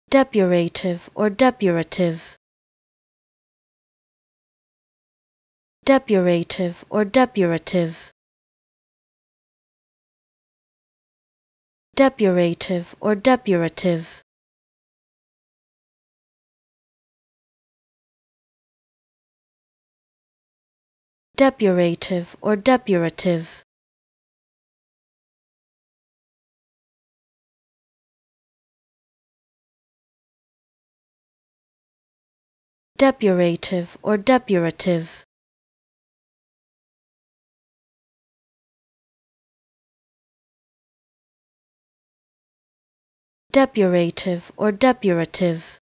Depurative or depurative. Depurative or depurative. Depurative or depurative. Depurative or depurative. Depurative or depurative. Depurative or depurative.